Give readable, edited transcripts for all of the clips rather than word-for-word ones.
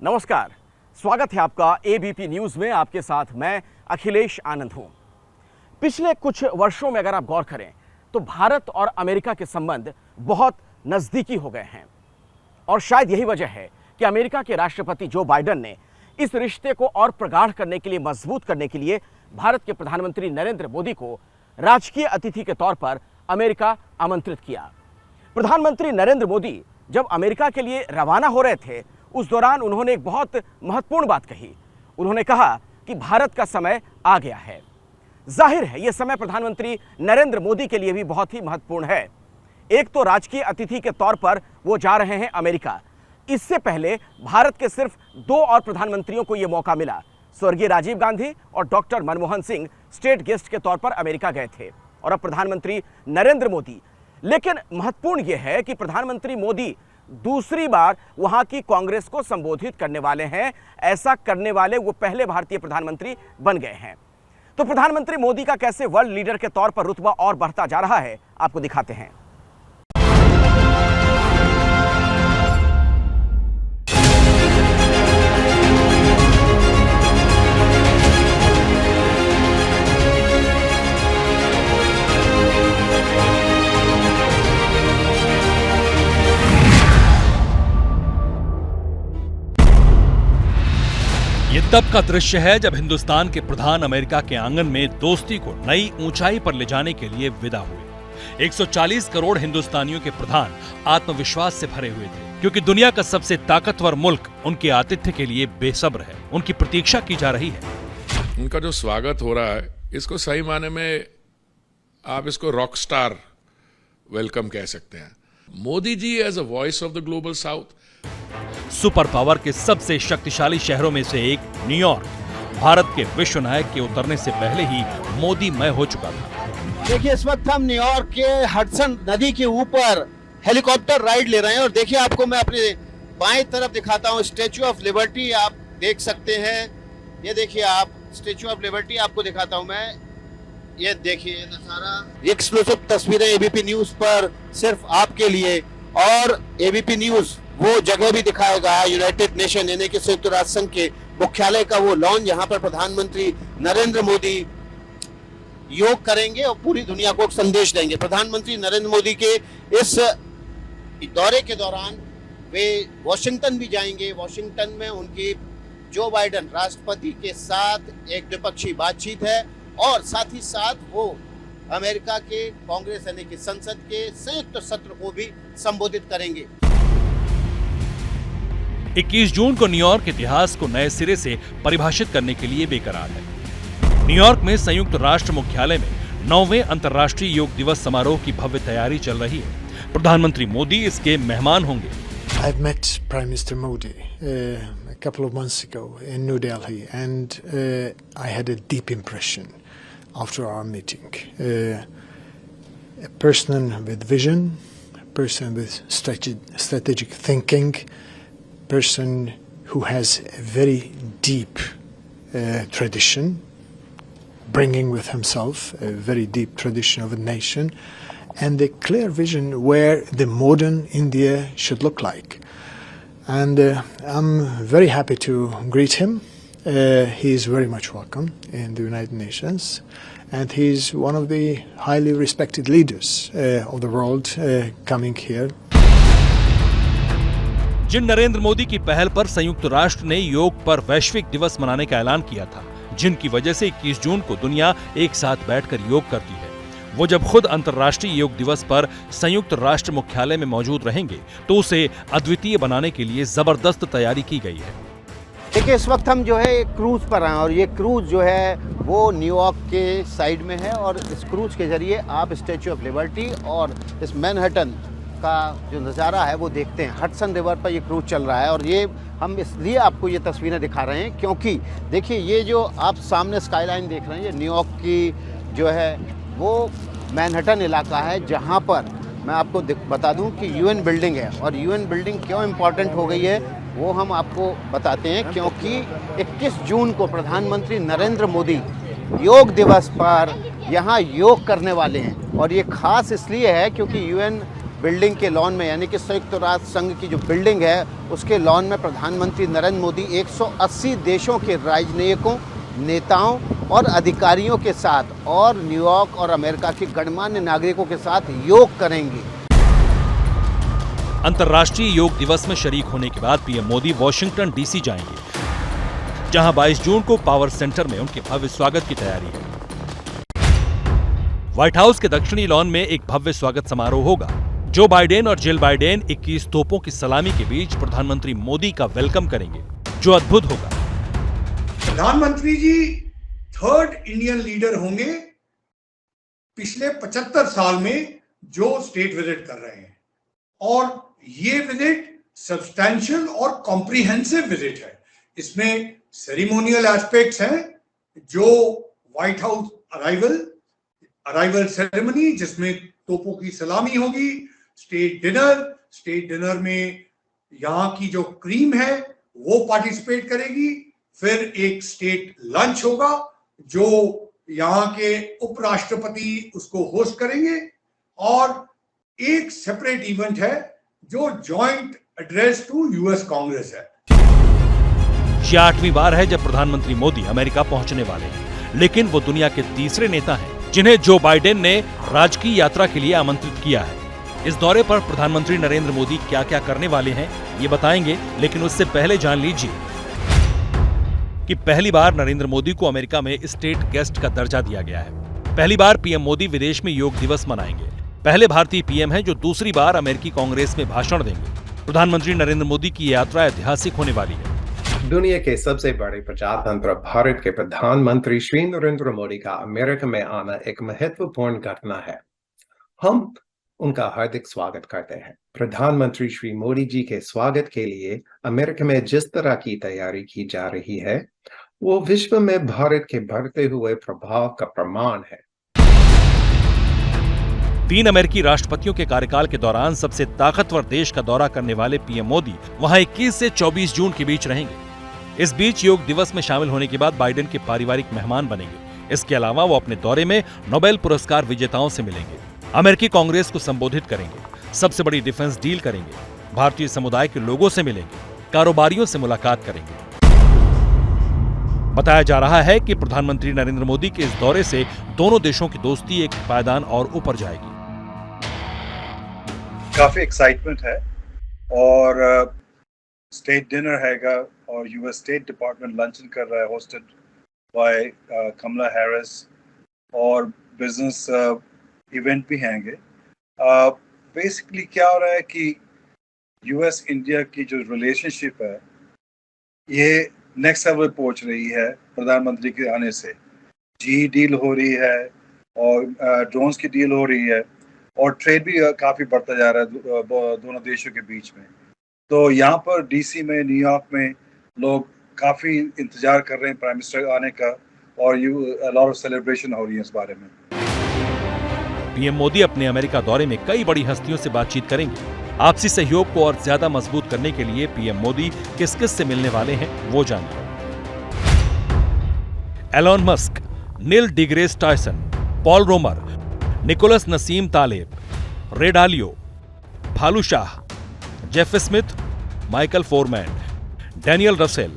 नमस्कार, स्वागत है आपका एबीपी न्यूज में। आपके साथ मैं अखिलेश आनंद हूं। पिछले कुछ वर्षों में अगर आप गौर करें तो भारत और अमेरिका के संबंध बहुत नजदीकी हो गए हैं और शायद यही वजह है कि अमेरिका के राष्ट्रपति जो बाइडेन ने इस रिश्ते को और प्रगाढ़ करने के लिए, मजबूत करने के लिए भारत के प्रधानमंत्री नरेंद्र मोदी को राजकीय अतिथि के तौर पर अमेरिका आमंत्रित किया। प्रधानमंत्री नरेंद्र मोदी जब अमेरिका के लिए रवाना हो रहे थे उस दौरान उन्होंने एक बहुत महत्वपूर्ण बात कही। उन्होंने कहा कि भारत का समय आ गया है। जाहिर है यह समय प्रधानमंत्री नरेंद्र मोदी के लिए भी बहुत ही महत्वपूर्ण है। एक तो राजकीय अतिथि के तौर पर वो जा रहे हैं अमेरिका। इससे पहले भारत के सिर्फ 2 और प्रधानमंत्रियों को यह मौका मिला। स्वर्गीय राजीव गांधी और doctor Manmohan Singh state guest के तौर पर अमेरिका गए थे और अब प्रधानमंत्री नरेंद्र मोदी। लेकिन महत्वपूर्ण यह है कि प्रधानमंत्री मोदी दूसरी बार वहां की कांग्रेस को संबोधित करने वाले हैं। ऐसा करने वाले वो पहले भारतीय प्रधानमंत्री बन गए हैं। तो प्रधानमंत्री मोदी का कैसे वर्ल्ड लीडर के तौर पर रुतबा और बढ़ता जा रहा है, आपको दिखाते हैं। ये तब का दृश्य है जब हिंदुस्तान के प्रधान अमेरिका के आंगन में दोस्ती को नई ऊंचाई पर ले जाने के लिए विदा हुए। 140 करोड़ हिंदुस्तानियों के प्रधान आत्मविश्वास से भरे हुए थे, क्योंकि दुनिया का सबसे ताकतवर मुल्क उनके आतिथ्य के लिए बेसब्र है। उनकी प्रतीक्षा की जा रही है। उनका जो स्वागत हो रहा है, इसको सही माने में आप इसको रॉक स्टार वेलकम कह सकते हैं। Modi ji as a voice of the global south. Super power के सबसे शक्तिशाली शहरों में से एक न्यूयॉर्क भारत के विश्व नायक के उतरने से पहले ही मोदीमय हो चुका था। देखिए, इस वक्त हम न्यूयॉर्क के हडसन नदी के ऊपर हेलीकॉप्टर राइड ले रहे हैं और देखिए आपको मैं अपने बाएं तरफ दिखाता हूं स्टैच्यू ऑफ लिबर्टी। आप देख सकते हैं, ये देखिए आप स्टैच्यू ऑफ लिबर्टी आपको दिखाता हूं मैं। ये देखिए नजारा, एक्सक्लूसिव तस्वीरें एबीपी न्यूज पर सिर्फ आपके लिए। और एबीपी न्यूज वो जगह भी दिखाएगा, यूनाइटेड नेशन यानी कि संयुक्त राष्ट्र संघ के मुख्यालय का वो लॉन्च, जहां पर प्रधानमंत्री नरेंद्र मोदी योग करेंगे और पूरी दुनिया को एक संदेश देंगे। प्रधानमंत्री नरेंद्र मोदी के इस दौरे के दौरान वे वॉशिंगटन भी जाएंगे। वॉशिंगटन में उनकी जो बाइडेन राष्ट्रपति के साथ एक द्विपक्षीय बातचीत है और साथ ही साथ वो अमेरिका के कांग्रेस यानी कि संसद के संयुक्त सत्र को भी संबोधित करेंगे। 21 जून को न्यूयॉर्क इतिहास को नए सिरे से परिभाषित करने के लिए बेकरार है। न्यूयॉर्क में संयुक्त राष्ट्र मुख्यालय में 9वें अंतर्राष्ट्रीय योग दिवस समारोह की भव्य तैयारी चल रही है। प्रधानमंत्री मोदी इसके मेहमान होंगे। I've met Prime Minister Modi a couple of months ago in New Delhi, and I had a deep impression after our meeting. A person with vision, a person with strategic thinking, person who has a very deep tradition, bringing with himself a very deep tradition of a nation, and a clear vision where the modern India should look like. And I'm very happy to greet him. He is very much welcome in the United Nations, and he's one of the highly respected leaders of the world coming here. जिन नरेंद्र मोदी की पहल पर संयुक्त राष्ट्र ने योग पर वैश्विक दिवस मनाने का ऐलान किया था, जिनकी वजह से 21 जून को दुनिया एक साथ बैठकर योग करती है, वो जब खुद अंतर्राष्ट्रीय योग दिवस पर संयुक्त राष्ट्र मुख्यालय में मौजूद रहेंगे तो उसे अद्वितीय बनाने के लिए जबरदस्त तैयारी की गई है। देखिए, इस वक्त हम जो है एक क्रूज पर हैं और ये क्रूज जो है वो न्यूयॉर्क के साइड में है और इस क्रूज के जरिए आप स्टैच्यू ऑफ लिबर्टी और इस मैनहट्टन का जो नज़ारा है वो देखते हैं। हडसन रिवर पर ये क्रूज चल रहा है और ये हम इसलिए आपको ये तस्वीरें दिखा रहे हैं क्योंकि देखिए ये जो आप सामने स्काईलाइन देख रहे हैं, ये न्यूयॉर्क की जो है वो मैनहट्टन इलाका है, जहाँ पर मैं आपको बता दूं कि यूएन बिल्डिंग है। और यूएन बिल्डिंग क्यों इम्पॉर्टेंट हो गई है वो हम आपको बताते हैं, क्योंकि 21 जून को प्रधानमंत्री नरेंद्र मोदी योग दिवस पर यहाँ योग करने वाले हैं। और ये खास इसलिए है क्योंकि यूएन बिल्डिंग के लॉन में, यानी कि संयुक्त राष्ट्र संघ की जो बिल्डिंग है उसके लॉन में प्रधानमंत्री नरेंद्र मोदी 180 देशों के राजनयिकों, नेताओं और अधिकारियों के साथ और न्यूयॉर्क और अमेरिका के गणमान्य नागरिकों के साथ योग करेंगे। अंतर्राष्ट्रीय योग दिवस में शरीक होने के बाद पीएम मोदी वॉशिंगटन डीसी जाएंगे, जहां 22 जून को पावर सेंटर में उनके भव्य स्वागत की तैयारी है। व्हाइट हाउस के दक्षिणी लॉन में एक भव्य स्वागत समारोह होगा। जो बाइडेन और जिल बाइडेन 21 तोपों की सलामी के बीच प्रधानमंत्री मोदी का वेलकम करेंगे, जो अद्भुत होगा। प्रधानमंत्री जी थर्ड इंडियन लीडर होंगे पिछले 75 साल में जो स्टेट विजिट कर रहे हैं, और ये विजिट सब्सटैंशियल और कॉम्प्रिहेंसिव विजिट है। इसमें सेरिमोनियल एस्पेक्ट्स हैं, जो व्हाइट हाउस अराइवल सेरेमनी जिसमें तोपों की सलामी होगी, स्टेट डिनर में यहाँ की जो क्रीम है वो पार्टिसिपेट करेगी, फिर एक स्टेट लंच होगा जो यहाँ के उपराष्ट्रपति उसको होस्ट करेंगे, और एक सेपरेट इवेंट है जो joint address to US Congress है। यह 8वीं बार है जब प्रधानमंत्री मोदी अमेरिका पहुंचने वाले हैं, लेकिन वो दुनिया के तीसरे नेता हैं जिन्हें जो बाइडेन ने राजकीय यात्रा के लिए आमंत्रित किया है। इस दौरे पर प्रधानमंत्री नरेंद्र मोदी क्या क्या करने वाले हैं ये बताएंगे, लेकिन उससे पहले जान लीजिए कि पहली बार नरेंद्र मोदी को अमेरिका में स्टेट गेस्ट का दर्जा दिया गया है। पहली बार पीएम मोदी विदेश में योग दिवस मनाएंगे। पहले भारतीय पीएम हैं जो दूसरी बार अमेरिकी कांग्रेस में भाषण देंगे। प्रधानमंत्री नरेंद्र मोदी की यात्रा ऐतिहासिक होने वाली है। दुनिया के सबसे बड़े प्रजातंत्र भारत के प्रधानमंत्री श्री नरेंद्र मोदी का अमेरिका में आना एक महत्वपूर्ण घटना है। हम उनका हार्दिक स्वागत करते हैं। प्रधानमंत्री श्री मोदी जी के स्वागत के लिए अमेरिका में जिस तरह की तैयारी की जा रही है वो विश्व में भारत के बढ़ते हुए प्रभाव का प्रमाण है। 3 अमेरिकी राष्ट्रपतियों के कार्यकाल के दौरान सबसे ताकतवर देश का दौरा करने वाले पीएम मोदी वहां 21 से 24 जून के बीच रहेंगे। इस बीच योग दिवस में शामिल होने के बाद बाइडेन के पारिवारिक मेहमान बनेंगे। इसके अलावा वो अपने दौरे में नोबेल पुरस्कार विजेताओं से मिलेंगे, अमेरिकी कांग्रेस को संबोधित करेंगे, सबसे बड़ी डिफेंस डील करेंगे, भारतीय समुदाय के लोगों से मिलेंगे, कारोबारियों से मुलाकात करेंगे। बताया जा रहा है कि प्रधानमंत्री नरेंद्र मोदी के इस दौरे से दोनों देशों की दोस्ती एक पायदान और ऊपर जाएगी। काफी एक्साइटमेंट है, और स्टेट डिनर हैगा, और यूएस स्टेट डिपार्टमेंट लंचन कर रहा है होस्टेड बाय कमला हैरिस, और बिजनेस इवेंट भी हैंगे। बेसिकली क्या हो रहा है कि यूएस इंडिया की जो रिलेशनशिप है ये नेक्स्ट लेवल पहुंच रही है प्रधानमंत्री के आने से। जी डील हो रही है, और ड्रोन्स की डील हो रही है, और ट्रेड भी काफ़ी बढ़ता जा रहा है दोनों देशों के बीच में। तो यहाँ पर डीसी में, न्यूयॉर्क में लोग काफ़ी इंतजार कर रहे हैं प्राइम मिनिस्टर आने का, और लॉट ऑफ सेलिब्रेशन हो रही है इस बारे में। पीएम मोदी अपने अमेरिका दौरे में कई बड़ी हस्तियों से बातचीत करेंगे। आपसी सहयोग को और ज्यादा मजबूत करने के लिए पीएम मोदी किस किस से मिलने वाले हैं वो जानिए। Elon Musk, Neil deGrasse Tyson, Paul Romer, Nicholas Nassim Taleb, Ray Dalio, Bhalu Shah, Jeff Smith, Michael Foreman, Daniel Russell,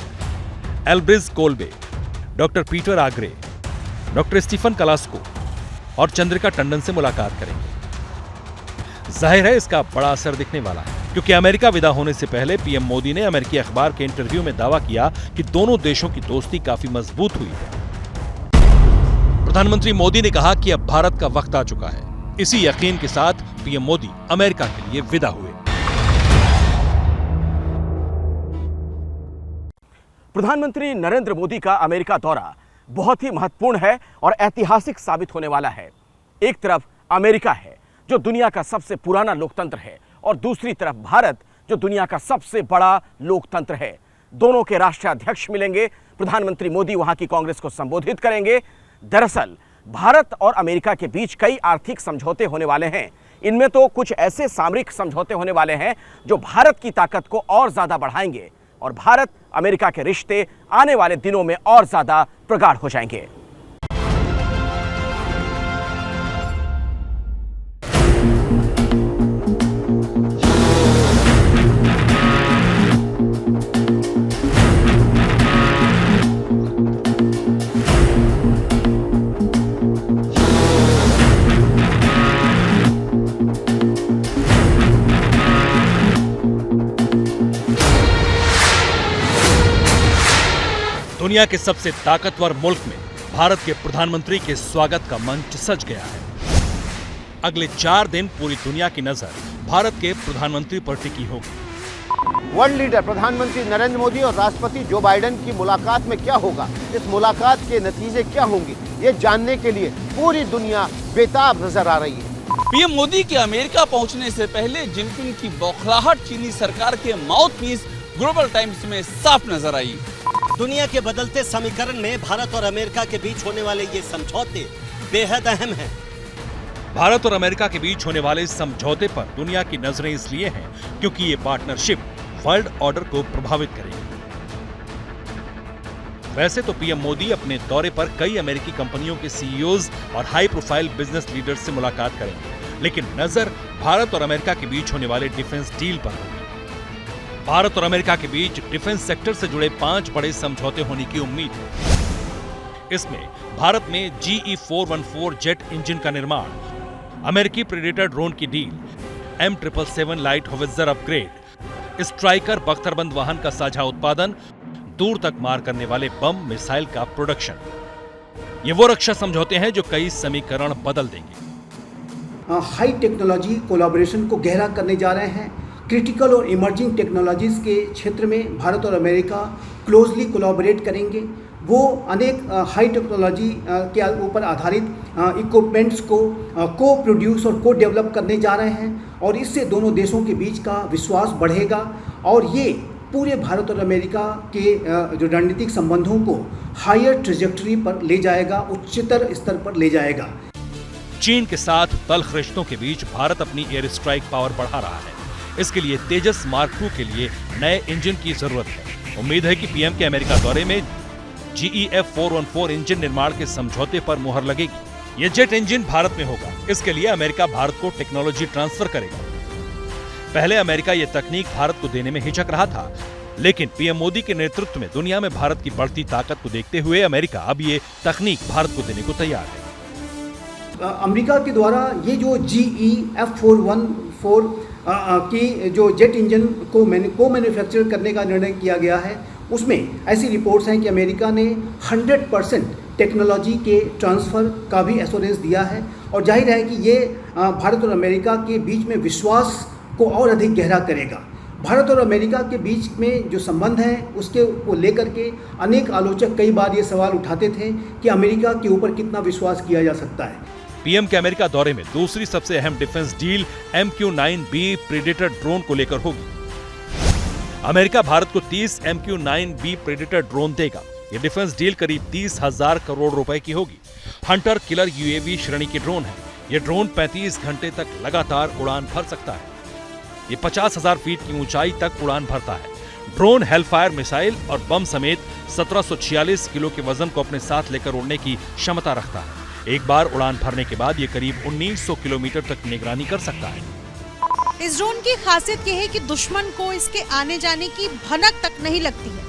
Elbridge Colby, doctor Peter Agre, doctor Stephen Klasko और चंद्रिका टंडन से मुलाकात करेंगे। जाहिर है इसका बड़ा असर दिखने वाला है, क्योंकि अमेरिका विदा होने से पहले पीएम मोदी ने अमेरिकी अखबार के इंटरव्यू में दावा किया कि दोनों देशों की दोस्ती काफी मजबूत हुई है। प्रधानमंत्री मोदी ने कहा कि अब भारत का वक्त आ चुका है। इसी यकीन के साथ पीएम मोदी अमेरिका के लिए विदा हुए। प्रधानमंत्री नरेंद्र मोदी का अमेरिका दौरा बहुत ही महत्वपूर्ण है और ऐतिहासिक साबित होने वाला है। एक तरफ अमेरिका है जो दुनिया का सबसे पुराना लोकतंत्र है, और दूसरी तरफ भारत जो दुनिया का सबसे बड़ा लोकतंत्र है। दोनों के राष्ट्राध्यक्ष मिलेंगे। प्रधानमंत्री मोदी वहां की कांग्रेस को संबोधित करेंगे। दरअसल भारत और अमेरिका के बीच कई आर्थिक समझौते होने वाले हैं। इनमें तो कुछ ऐसे सामरिक समझौते होने वाले हैं जो भारत की ताकत को और ज्यादा बढ़ाएंगे, और भारत अमेरिका के रिश्ते आने वाले दिनों में और ज्यादा प्रगाढ़ हो जाएंगे। दुनिया के सबसे ताकतवर मुल्क में भारत के प्रधानमंत्री के स्वागत का मंच सज गया है। अगले 4 दिन पूरी दुनिया की नजर भारत के प्रधानमंत्री पर टिकी होगी। वर्ल्ड लीडर प्रधानमंत्री नरेंद्र मोदी और राष्ट्रपति जो बाइडेन की मुलाकात में क्या होगा, इस मुलाकात के नतीजे क्या होंगे, ये जानने के लिए पूरी दुनिया बेताब नजर आ रही है। पीएम मोदी के अमेरिका पहुंचने से पहले जिनपिंग की बौखलाहट चीनी सरकार के माउथपीस ग्लोबल टाइम्स में साफ नजर आई। दुनिया के बदलते समीकरण में भारत और अमेरिका के बीच होने वाले ये समझौते बेहद अहम हैं। भारत और अमेरिका के बीच होने वाले इस समझौते पर दुनिया की नजरें इसलिए हैं क्योंकि ये पार्टनरशिप वर्ल्ड ऑर्डर को प्रभावित करेगी। वैसे तो पीएम मोदी अपने दौरे पर कई अमेरिकी कंपनियों के सीईओज और हाई प्रोफाइल बिजनेस लीडर्स से मुलाकात करेंगे, लेकिन नजर भारत और अमेरिका के बीच होने वाले डिफेंस डील पर होगी। भारत और अमेरिका के बीच डिफेंस सेक्टर से जुड़े 5 बड़े समझौते होने की उम्मीद है। इसमें भारत में GE-414 जेट इंजन का निर्माण, अमेरिकी प्रेडेटर ड्रोन की डील, M777 light howitzer upgrade, Stryker बख्तरबंद वाहन का साझा उत्पादन, दूर तक मार करने वाले बम मिसाइल का प्रोडक्शन। ये वो रक्षा समझौते हैं जो कई समीकरण बदल देंगे। हाई टेक्नोलॉजी कोलैबोरेशन को गहरा करने जा रहे हैं। क्रिटिकल और इमर्जिंग टेक्नोलॉजीज के क्षेत्र में भारत और अमेरिका क्लोजली कोलैबोरेट करेंगे। वो अनेक हाई टेक्नोलॉजी के ऊपर आधारित इक्विपमेंट्स को को प्रोड्यूस और को डेवलप करने जा रहे हैं और इससे दोनों देशों के बीच का विश्वास बढ़ेगा और ये पूरे भारत और अमेरिका के जो रणनीतिक संबंधों को हायर ट्रेजेक्टरी पर ले जाएगा, उच्चतर स्तर पर ले जाएगा। चीन के साथ तल्ख रिश्तों के बीच भारत अपनी एयर स्ट्राइक पावर बढ़ा रहा है। इसके लिए तेजस मार्क 2 के लिए नए इंजन की जरूरत है। उम्मीद है कि पीएम के अमेरिका दौरे में GE-F414 इंजन निर्माण के समझौते पर मुहर लगेगी। ये जेट इंजन भारत में होगा। इसके लिए अमेरिका भारत को टेक्नोलॉजी ट्रांसफर करेगा। पहले अमेरिका ये तकनीक भारत को देने में हिचक रहा था, लेकिन पीएम मोदी के नेतृत्व में दुनिया में भारत की बढ़ती ताकत को देखते हुए अमेरिका अब ये तकनीक भारत को देने को तैयार है। अमेरिका के द्वारा ये जो GE-F414 की जो जेट इंजन को मैन्युफैक्चर करने का निर्णय किया गया है, उसमें ऐसी रिपोर्ट्स हैं कि अमेरिका ने 100% टेक्नोलॉजी के ट्रांसफ़र का भी एश्योरेंस दिया है और जाहिर है कि ये भारत और अमेरिका के बीच में विश्वास को और अधिक गहरा करेगा। भारत और अमेरिका के बीच में जो संबंध है उसके को लेकर के अनेक आलोचक कई बार ये सवाल उठाते थे कि अमेरिका के ऊपर कितना विश्वास किया जा सकता है। पीएम के अमेरिका दौरे में दूसरी सबसे अहम defence deal MQ-9B predator drone को लेकर होगी। अमेरिका भारत को 30 MQ-9B प्रेडेटर ड्रोन देगा। ये डिफेंस डील करीब 30,000 करोड़ रुपए की होगी। हंटर किलर UAV श्रेणी के ड्रोन है। ये ड्रोन 35 घंटे तक लगातार उड़ान भर सकता है। ये 50,000 फीट की ऊंचाई तक उड़ान भरता है। ड्रोन हेलफायर मिसाइल और बम समेत 1746 किलो के वजन को अपने साथ लेकर उड़ने की क्षमता रखता है। एक बार उड़ान भरने के बाद ये करीब 1900 किलोमीटर तक निगरानी कर सकता है। इस ड्रोन की खासियत यह है कि दुश्मन को इसके आने जाने की भनक तक नहीं लगती है।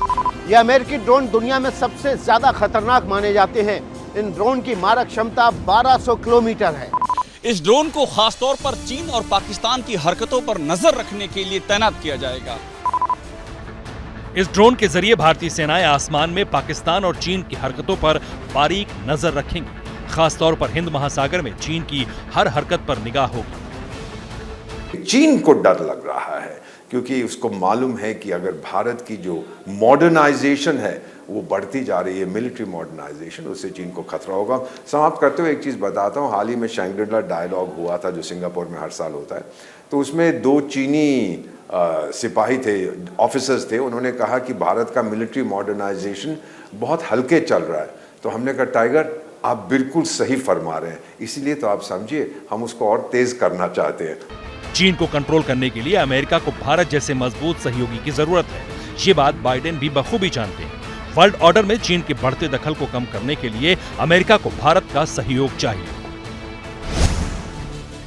ये अमेरिकी ड्रोन दुनिया में सबसे ज्यादा खतरनाक माने जाते हैं। इन ड्रोन की मारक क्षमता 1200 किलोमीटर है। इस ड्रोन को खासतौर पर चीन और पाकिस्तान की हरकतों पर नजर रखने के लिए तैनात किया जाएगा। इस ड्रोन के जरिए भारतीय सेनाएं आसमान में पाकिस्तान और चीन की हरकतों पर बारीक नजर रखेंगी। खासतौर पर हिंद महासागर में चीन की हर हरकत पर निगाह होगी। चीन को डर लग रहा है क्योंकि उसको मालूम है कि अगर भारत की जो मॉडर्नाइजेशन है वो बढ़ती जा रही है, मिलिट्री मॉडर्नाइजेशन, उससे चीन को खतरा होगा। समाप्त करते हुए एक चीज़ बताता हूँ, हाल ही में शैंग्री-ला डायलॉग हुआ था जो सिंगापुर में हर साल होता है, तो उसमें 2 चीनी सिपाही थे, ऑफिसर्स थे, उन्होंने कहा कि भारत का मिलिट्री मॉडर्नाइजेशन बहुत हल्के चल रहा है। तो हमने कहा टाइगर आप बिल्कुल सही फरमा रहे हैं, इसीलिए तो आप समझिए हम उसको और तेज करना चाहते हैं। चीन को कंट्रोल करने के लिए अमेरिका को भारत जैसे मजबूत सहयोगी की जरूरत है। ये बात बाइडेन भी बखूबी जानते हैं। वर्ल्ड ऑर्डर में चीन के बढ़ते दखल को कम करने के लिए अमेरिका को भारत का सहयोग चाहिए।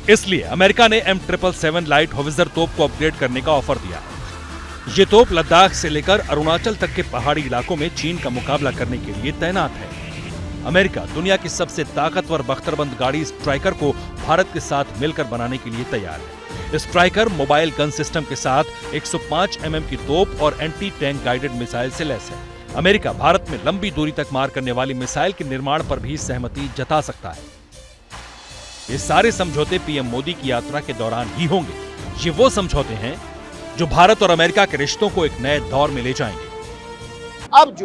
इसलिए अमेरिका ने M777 लाइट होवित्जर तोप को अपग्रेड करने का ऑफर दिया। ये तोप लद्दाख से लेकर अरुणाचल तक के पहाड़ी इलाकों में चीन का मुकाबला करने के लिए तैनात है। अमेरिका दुनिया की सबसे ताकतवर बख्तरबंद गाड़ी स्ट्राइकर को भारत के साथ मिलकर बनाने के लिए तैयार है। स्ट्राइकर मोबाइल गन सिस्टम के साथ 105 mm की तोप और एंटी टैंक गाइडेड मिसाइल से लैस है। अमेरिका भारत में लंबी दूरी तक मार करने वाली मिसाइल के निर्माण पर भी सहमति जता सकता है। ये सारे समझौते पीएम मोदी की यात्रा के दौरान ही होंगे। ये वो समझौते हैं जो भारत और अमेरिका के रिश्तों को एक नए दौर में ले जाएंगे। अब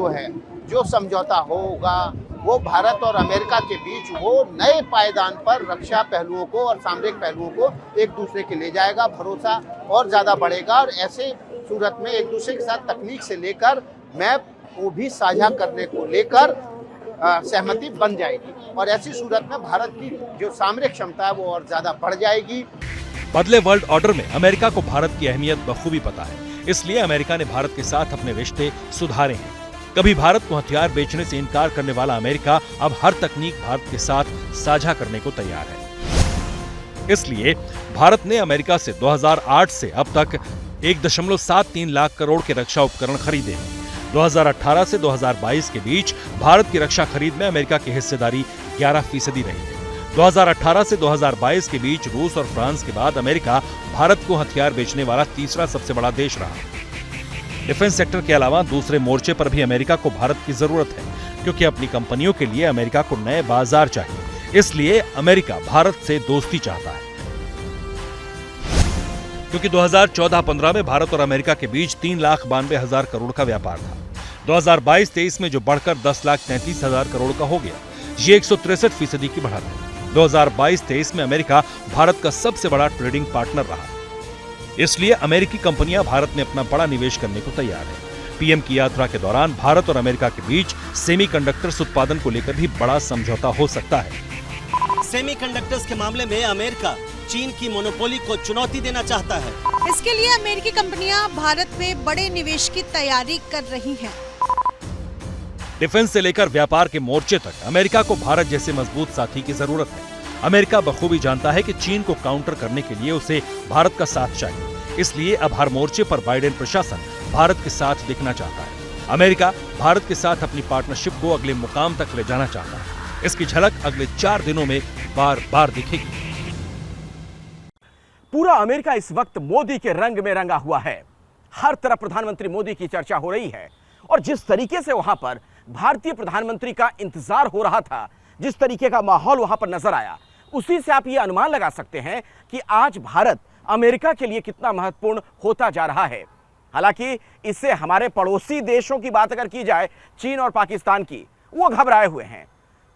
जो समझौता होगा वो भारत और अमेरिका के बीच वो नए पायदान पर रक्षा पहलुओं को और सामरिक पहलुओं को एक दूसरे के ले जाएगा, भरोसा और ज्यादा बढ़ेगा और ऐसे सूरत में एक दूसरे के साथ तकनीक से लेकर मैप को भी साझा करने को लेकर सहमति बन जाएगी और ऐसी सूरत में भारत की जो सामरिक क्षमता है वो और ज्यादा बढ़ जाएगी। बदले वर्ल्ड ऑर्डर में अमेरिका को भारत की अहमियत बखूबी पता है, इसलिए अमेरिका ने भारत के साथ अपने रिश्ते सुधारे हैं। कभी भारत को हथियार बेचने से इनकार करने वाला अमेरिका अब हर तकनीक भारत के साथ साझा करने को तैयार है। इसलिए भारत ने अमेरिका से 2008 से अब तक 1.73 लाख करोड़ के रक्षा उपकरण खरीदे हैं। 2018 से 2022 के बीच भारत की रक्षा खरीद में अमेरिका की हिस्सेदारी 11% रही है। 2018 से 2022 के बीच रूस और फ्रांस के बाद अमेरिका भारत को हथियार बेचने वाला तीसरा सबसे बड़ा देश रहा। डिफेंस सेक्टर के अलावा दूसरे मोर्चे पर भी अमेरिका को भारत की जरूरत है, क्योंकि अपनी कंपनियों के लिए अमेरिका को नए बाजार चाहिए। इसलिए अमेरिका भारत से दोस्ती चाहता है। क्योंकि 2014-15 में भारत और अमेरिका के बीच 3,92,000 करोड़ का व्यापार था। 2022-23 में जो बढ़कर 10,33,000 करोड़ का हो गया, ये 163% की बढ़त है। 2022-23 में अमेरिका भारत का सबसे बड़ा ट्रेडिंग पार्टनर रहा। इसलिए अमेरिकी कंपनियां भारत में अपना बड़ा निवेश करने को तैयार हैं। पीएम की यात्रा के दौरान भारत और अमेरिका के बीच सेमीकंडक्टर्स उत्पादन को लेकर भी बड़ा समझौता हो सकता है। सेमीकंडक्टर्स के मामले में अमेरिका चीन की मोनोपोली को चुनौती देना चाहता है। इसके लिए अमेरिकी कंपनियां भारत में बड़े निवेश की तैयारी कर रही हैं। डिफेंस से लेकर व्यापार के मोर्चे तक अमेरिका को भारत जैसे मजबूत साथी की जरूरत है। अमेरिका बखूबी जानता है कि चीन को काउंटर करने के लिए उसे भारत का साथ चाहिए। इसलिए अब हर मोर्चे पर बाइडेन प्रशासन भारत के साथ दिखना चाहता है। अमेरिका भारत के साथ अपनी पार्टनरशिप को अगले मुकाम तक ले जाना चाहता है। इसकी झलक अगले 4 दिनों में बार बार दिखेगी। पूरा अमेरिका इस वक्त मोदी के रंग में रंगा हुआ है। हर तरफ प्रधानमंत्री मोदी की चर्चा हो रही है और जिस तरीके से वहां पर भारतीय प्रधानमंत्री का इंतजार हो रहा था, जिस तरीके का माहौल वहां पर नजर आया, उसी से आप ये अनुमान लगा सकते हैं कि आज भारत अमेरिका के लिए कितना महत्वपूर्ण होता जा रहा है। हालांकि इससे हमारे पड़ोसी देशों की बात अगर की जाए, चीन और पाकिस्तान की, वो घबराए हुए हैं।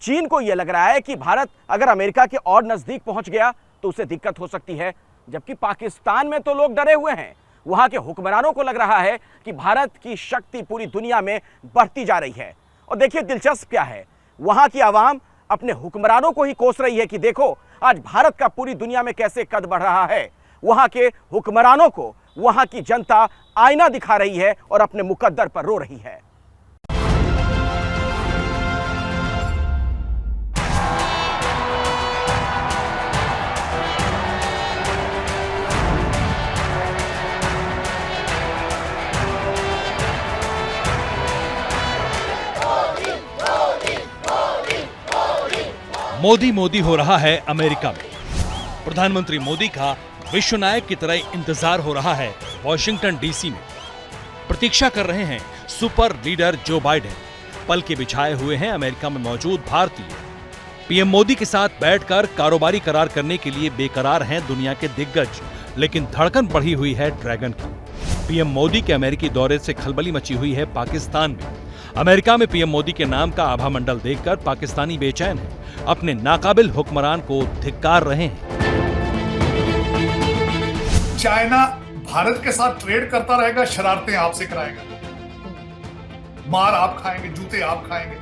चीन को यह लग रहा है कि भारत अगर अमेरिका के और नजदीक पहुंच गया तो उसे दिक्कत हो सकती है, जबकि पाकिस्तान में तो लोग डरे हुए हैं। वहां के हुक्मरानों को लग रहा है कि भारत की शक्ति पूरी दुनिया में बढ़ती जा रही है। और देखिए दिलचस्प क्या है, वहां की आवाम अपने हुक्मरानों को ही कोस रही है कि देखो आज भारत का पूरी दुनिया में कैसे कद बढ़ रहा है। वहां के हुक्मरानों को वहां की जनता आईना दिखा रही है और अपने मुकद्दर पर रो रही है। मोदी मोदी हो रहा है अमेरिका में। प्रधानमंत्री मोदी का विश्व नायक की तरह इंतजार हो रहा है वॉशिंगटन डीसी में। प्रतीक्षा कर रहे हैं सुपर लीडर जो बाइडेन। पल के बिछाए हुए हैं अमेरिका में मौजूद भारतीय। पीएम मोदी के साथ बैठकर कारोबारी करार करने के लिए बेकरार हैं दुनिया के दिग्गज, लेकिन धड़कन बढ़ी हुई है ड्रैगन की। पीएम मोदी के अमेरिकी दौरे से खलबली मची हुई है पाकिस्तान में। अमेरिका में पीएम मोदी के नाम का आभा मंडल देखकर पाकिस्तानी बेचैन हैं, अपने नाकाबिल हुक्मरान को धिक्कार रहे हैं। चाइना भारत के साथ ट्रेड करता रहेगा, शरारतें आपसे कराएगा, मार आप खाएंगे, जूते आप खाएंगे।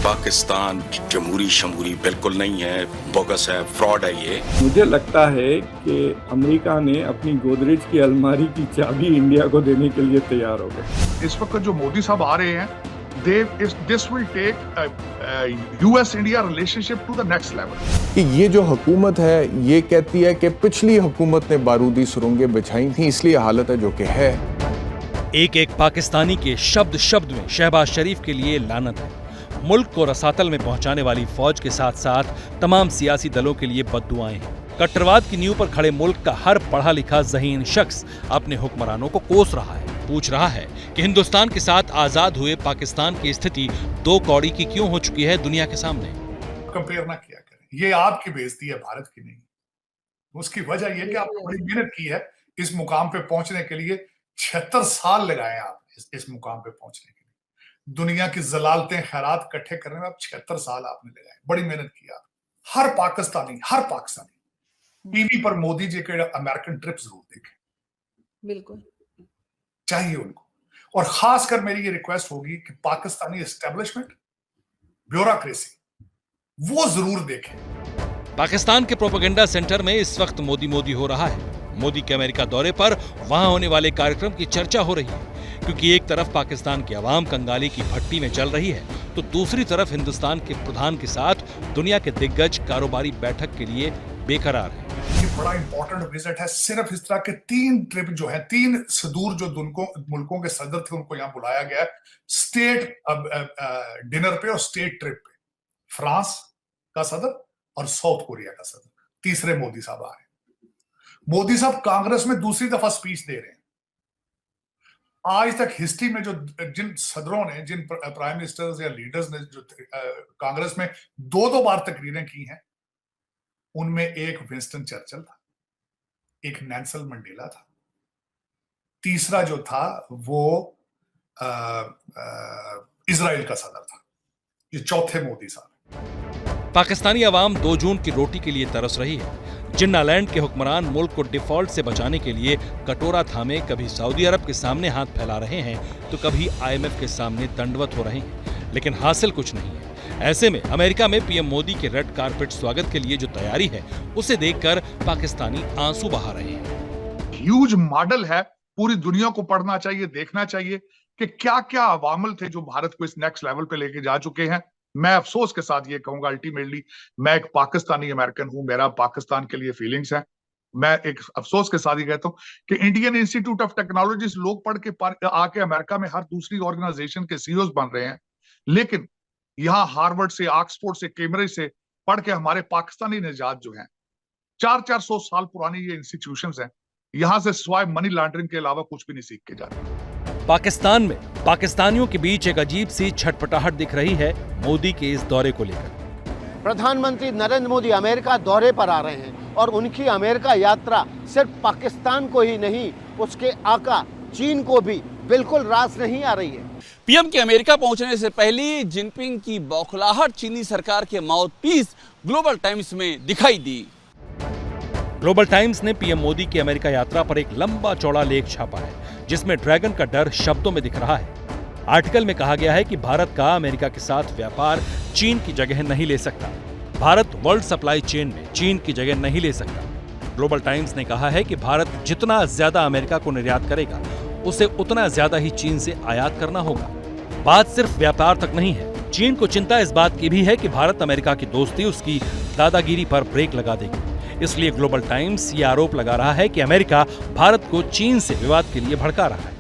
पाकिस्तान जमहूरी शमहूरी बिल्कुल नहीं है, बोगस है, फ्रॉड है ये। मुझे लगता है कि अमेरिका ने अपनी गोदरेज की अलमारी की चाबी इंडिया को देने के लिए तैयार हो गए। इस वक्त जो मोदी साहब आ रहे हैं, this will take US India relationship to the next level. ये जो हुकूमत है ये कहती है कि पिछली हुकूमत ने बारूदी सुरंगें बिछाई थी, इसलिए हालत है जो कि है। एक एक पाकिस्तानी के शब्द शब्द में शहबाज शरीफ के लिए लानत है। मुल्क को रसातल में पहुंचाने वाली फौज के साथ साथ तमाम सियासी दलों के लिए बद्दुआएं हैं। कट्टरवाद की नींव पर खड़े मुल्क का हर पढ़ा लिखा ज़हीन शख्स अपने हुक्मरानों को कोस रहा है। पूछ रहा है कि हिंदुस्तान के साथ आजाद हुए पाकिस्तान की स्थिति दो कौड़ी की क्यों हो चुकी है दुनिया के सामने। कंपेयर ना किया करें, ये आपकी बेइज्जती है, भारत की नहीं। उसकी वजह यह कि आपने बड़ी मेहनत की है इस मुकाम पे पहुंचने के लिए। 76 साल लगाए आप इस मुकाम पे पहुंचने के लिए। दुनिया की जलालतें खैरात इकट्ठे करने में आप 76 साल आपने लगाए, बड़ी मेहनत की आप। हर पाकिस्तानी टीवी पर मोदी जी के अमेरिकन ट्रिप जरूर देखें, बिल्कुल चाहिए उनको। और खासकर मेरी ये रिक्वेस्ट होगी कि पाकिस्तानी एस्टेब्लिशमेंट, ब्यूरोक्रेसी, वो जरूर देखें। पाकिस्तान के प्रोपेगेंडा सेंटर में इस वक्त मोदी हो रहा है। मोदी के अमेरिका दौरे पर वहां होने वाले कार्यक्रम की चर्चा हो रही है, क्योंकि एक तरफ पाकिस्तान की आवाम कंगाली की भट्टी में जल रही है, तो दूसरी तरफ हिंदुस्तान के प्रधान के साथ दुनिया के दिग्गज कारोबारी बैठक के लिए बेकरार है। ये बड़ा इंपॉर्टेंट विजिट है। सिर्फ इस तरह के 3 ट्रिप जो है, 3 सुदूर जो मुल्कों के सदर थे उनको यहाँ बुलाया गया है स्टेट डिनर पे और स्टेट ट्रिप पे। फ्रांस का सदर और साउथ कोरिया का सदर, तीसरे मोदी साहब आ रहे हैं। मोदी साहब कांग्रेस में दूसरी दफा स्पीच दे रहे हैं। आज तक हिस्ट्री में जो जिन सदरों ने, जिन प्राइम मिनिस्टर्स या लीडर्स ने जो कांग्रेस में 2 बार तकरीरें की हैं, उनमें एक विंस्टन चर्चिल था, एक नेल्सन मंडेला था, तीसरा जो था वो इजराइल का सदर था। ये चौथे मोदी साहब। पाकिस्तानी अवाम 2 जून की रोटी के लिए तरस रही है। जिन्नालैंड के हुक्मरान मुल्क को डिफॉल्ट से बचाने के लिए कटोरा थामे कभी सऊदी अरब के सामने हाथ फैला रहे हैं, तो कभी IMF के सामने दंडवत हो रहे हैं, लेकिन हासिल कुछ नहीं है। ऐसे में अमेरिका में पीएम मोदी के रेड कारपेट स्वागत के लिए जो तैयारी है, उसे देखकर पाकिस्तानी आंसू बहा रहे हैं। ह्यूज मॉडल है, पूरी दुनिया को पढ़ना चाहिए, देखना चाहिए कि क्या क्या अवामल थे जो भारत को इस नेक्स्ट लेवल पे लेके जा चुके हैं। मैं अफसोस के साथ ये कहूंगा, अल्टीमेटली मैं एक पाकिस्तानी अमेरिकन हूं, मेरा पाकिस्तान के लिए फीलिंग्स हैं। मैं एक अफसोस के साथ ही कहता हूं कि इंडियन इंस्टीट्यूट ऑफ टेक्नोलॉजी लोग पढ़ के आके अमेरिका में हर दूसरी ऑर्गेनाइजेशन के सीईओ बन रहे हैं, लेकिन यहाँ हार्वर्ड से, ऑक्सफोर्ड से, कैम्ब्रिज से पढ़ के हमारे पाकिस्तानी निजात जो हैं, 400-400 साल पुरानी ये इंस्टीट्यूशंस हैं, यहाँ से सिवाय मनी लॉन्ड्रिंग के अलावा कुछ भी नहीं सीख के जाते। पाकिस्तान में पाकिस्तानियों के बीच एक अजीब सी छटपटाहट दिख रही है मोदी के इस दौरे को लेकर। प्रधानमंत्री नरेंद्र मोदी अमेरिका दौरे पर आ रहे हैं और उनकी अमेरिका यात्रा सिर्फ पाकिस्तान को ही नहीं, उसके आका चीन को भी बिल्कुल रास नहीं आ रही है। पीएम के अमेरिका पहुंचने से पहले जिनपिंग की बौखलाहट चीनी सरकार के माउथपीस ग्लोबल टाइम्स में दिखाई दी। ग्लोबल टाइम्स ने पीएम मोदी की अमेरिका यात्रा पर एक लंबा चौड़ा लेख छापा है, जिसमें ड्रैगन का डर शब्दों में दिख रहा है। आर्टिकल में कहा गया है कि भारत का अमेरिका के साथ व्यापार चीन की जगह नहीं ले सकता। भारत वर्ल्ड सप्लाई चेन में चीन की जगह नहीं ले सकता। ग्लोबल टाइम्स ने कहा है कि भारत जितना ज्यादा अमेरिका को निर्यात करेगा, उसे उतना ज्यादा ही चीन से आयात करना होगा। बात सिर्फ व्यापार तक नहीं है, चीन को चिंता इस बात की भी है कि भारत अमेरिका की दोस्ती उसकी दादागिरी पर ब्रेक लगा देगी। इसलिए ग्लोबल टाइम्स ये आरोप लगा रहा है कि अमेरिका भारत को चीन से विवाद के लिए भड़का रहा है।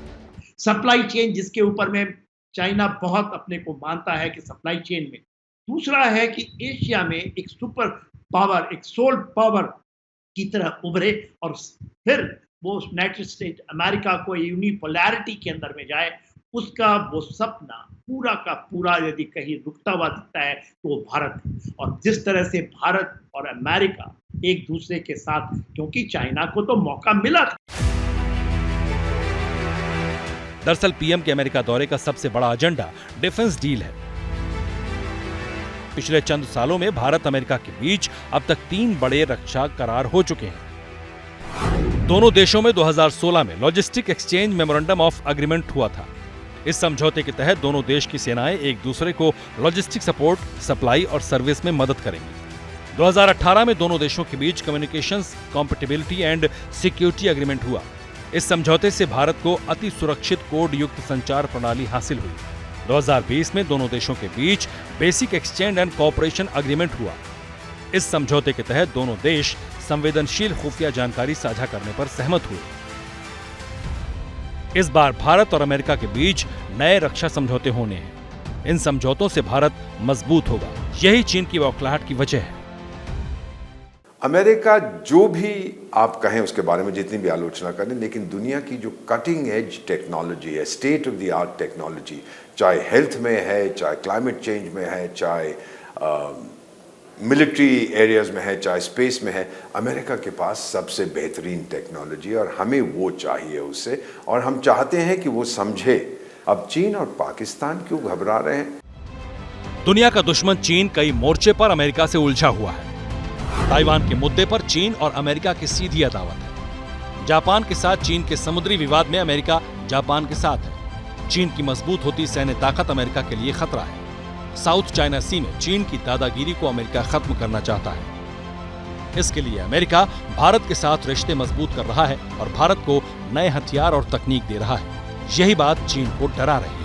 सप्लाई चेन जिसके ऊपर में चाइना बहुत अपने को मानता है कि सप्लाई चेन में, दूसरा है कि एशिया में एक सुपर पावर, एक सोल पावर की तरह उभरे और फिर वो यूनाइटेड स्टेट अमेरिका को यूनिपोलैरिटी के अंदर में जाए। उसका वो सपना पूरा का पूरा यदि कहीं रुकता हुआ दिखता है तो वो भारत है। और जिस तरह से भारत और अमेरिका एक दूसरे के साथ, क्योंकि चाइना को तो मौका मिला था। दरअसल पीएम के अमेरिका दौरे का सबसे बड़ा एजेंडा डिफेंस डील है। पिछले चंद सालों में भारत अमेरिका के बीच अब तक 3 बड़े रक्षा करार हो चुके हैं। दोनों देशों में 2016 में logistic exchange memorandum of agreement हुआ था। इस समझौते के तहत दोनों देश की सेनाएं एक दूसरे को लॉजिस्टिक सपोर्ट, सप्लाई और सर्विस में मदद करेंगी। 2018 में दोनों देशों के बीच communications compatibility and security agreement हुआ। इस समझौते से भारत को अति सुरक्षित कोड युक्त संचार प्रणाली हासिल हुई। 2020 में दोनों देशों के बीच basic exchange and cooperation agreement हुआ। इस समझौते के तहत दोनों देश संवेदनशील खुफिया जानकारी साझा करने पर सहमत हुए। इस बार भारत और अमेरिका के बीच नए रक्षा समझौते होने हैं। इन समझौतों से भारत मजबूत होगा। यही चीन की बौखलाहट की वजह है। अमेरिका जो भी आप कहें उसके बारे में जितनी भी आलोचना करें, लेकिन दुनिया की जो कटिंग एज टेक्नोलॉजी है, state of the art technology, चाहे हेल्थ में है, चाहे क्लाइमेट चेंज में है, चाहे मिलिट्री एरियाज में है, चाहे स्पेस में है, अमेरिका के पास सबसे बेहतरीन टेक्नोलॉजी है और हमें वो चाहिए उससे, और हम चाहते हैं कि वो समझे। अब चीन और पाकिस्तान क्यों घबरा रहे हैं? दुनिया का दुश्मन चीन कई मोर्चे पर अमेरिका से उलझा हुआ है। ताइवान के मुद्दे पर चीन और अमेरिका की सीधी अदावत है। जापान के साथ चीन के समुद्री विवाद में अमेरिका जापान के साथ है। चीन की मजबूत होती सैन्य ताकत अमेरिका के लिए खतरा है। साउथ चाइना सी में चीन की दादागिरी को अमेरिका खत्म करना चाहता है। इसके लिए अमेरिका भारत के साथ रिश्ते मजबूत कर रहा है और भारत को नए हथियार और तकनीक दे रहा है। यही बात चीन को डरा रही है।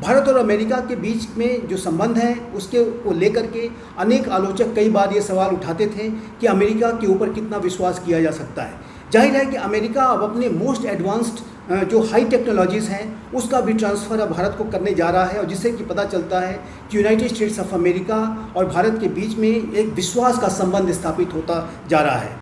भारत और अमेरिका के बीच में जो संबंध है उसके को लेकर के अनेक आलोचक कई बार ये सवाल उठाते थे कि अमेरिका के ऊपर कितना विश्वास किया जा सकता है। जाहिर है कि अमेरिका अब अपने मोस्ट एडवांस्ड जो हाई टेक्नोलॉजीज़ हैं उसका भी ट्रांसफ़र अब भारत को करने जा रहा है, और जिससे कि पता चलता है कि यूनाइटेड स्टेट्स ऑफ अमेरिका और भारत के बीच में एक विश्वास का संबंध स्थापित होता जा रहा है।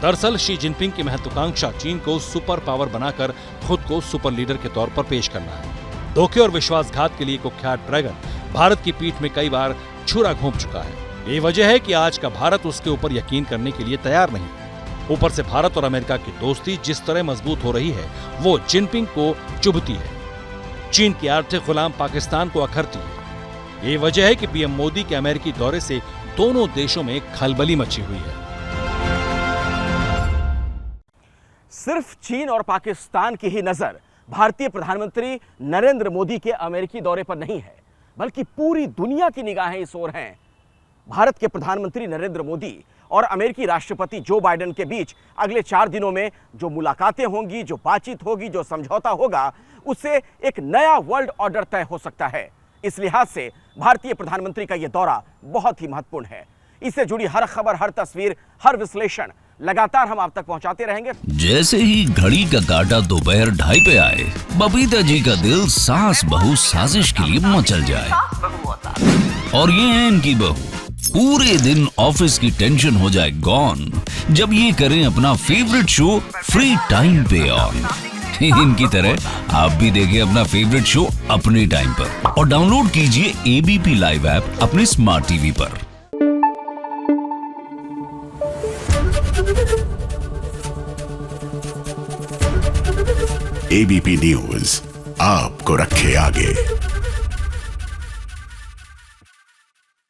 दरअसल शी जिनपिंग की महत्वाकांक्षा चीन को सुपर पावर बनाकर खुद को सुपर लीडर के तौर पर पेश करना है। धोखे और विश्वासघात के लिए कुख्यात ड्रैगन भारत की पीठ में कई बार छुरा घोंप चुका है। ये वजह है कि आज का भारत उसके ऊपर यकीन करने के लिए तैयार नहीं। ऊपर से भारत और अमेरिका की दोस्ती जिस तरह मजबूत हो रही है वो जिनपिंग को चुभती है। चीन की आर्थिक गुलाम पाकिस्तान को अखरती है। ये वजह है कि पीएम मोदी के अमेरिकी दौरे से दोनों देशों में खलबली मची हुई है। सिर्फ चीन और पाकिस्तान की ही नजर भारतीय प्रधानमंत्री नरेंद्र मोदी के अमेरिकी दौरे पर नहीं है, बल्कि पूरी दुनिया की निगाहें इस ओर हैं। भारत के प्रधानमंत्री नरेंद्र मोदी और अमेरिकी राष्ट्रपति जो बाइडेन के बीच अगले 4 दिनों में जो मुलाकातें होंगी, जो बातचीत होगी, जो समझौता होगा, उससे एक नया वर्ल्ड ऑर्डर तय हो सकता है। इस लिहाज से भारतीय प्रधानमंत्री का यह दौरा बहुत ही महत्वपूर्ण है। इससे जुड़ी हर खबर, हर तस्वीर, हर विश्लेषण लगातार हम आप तक पहुंचाते रहेंगे। जैसे ही घड़ी का काटा दोपहर 2:30 पे आए, बबीता जी का दिल सास बहू साजिश के लिए मचल जाए। और ये है इनकी बहू, पूरे दिन ऑफिस की टेंशन हो जाए गॉन जब ये करें अपना फेवरेट शो फ्री टाइम पे ऑन। इनकी तरह आप भी देखें अपना फेवरेट शो अपने टाइम पर और डाउनलोड कीजिए एबीपी लाइव ऐप अपने स्मार्ट टीवी पर। एबीपी न्यूज आपको रखे आगे।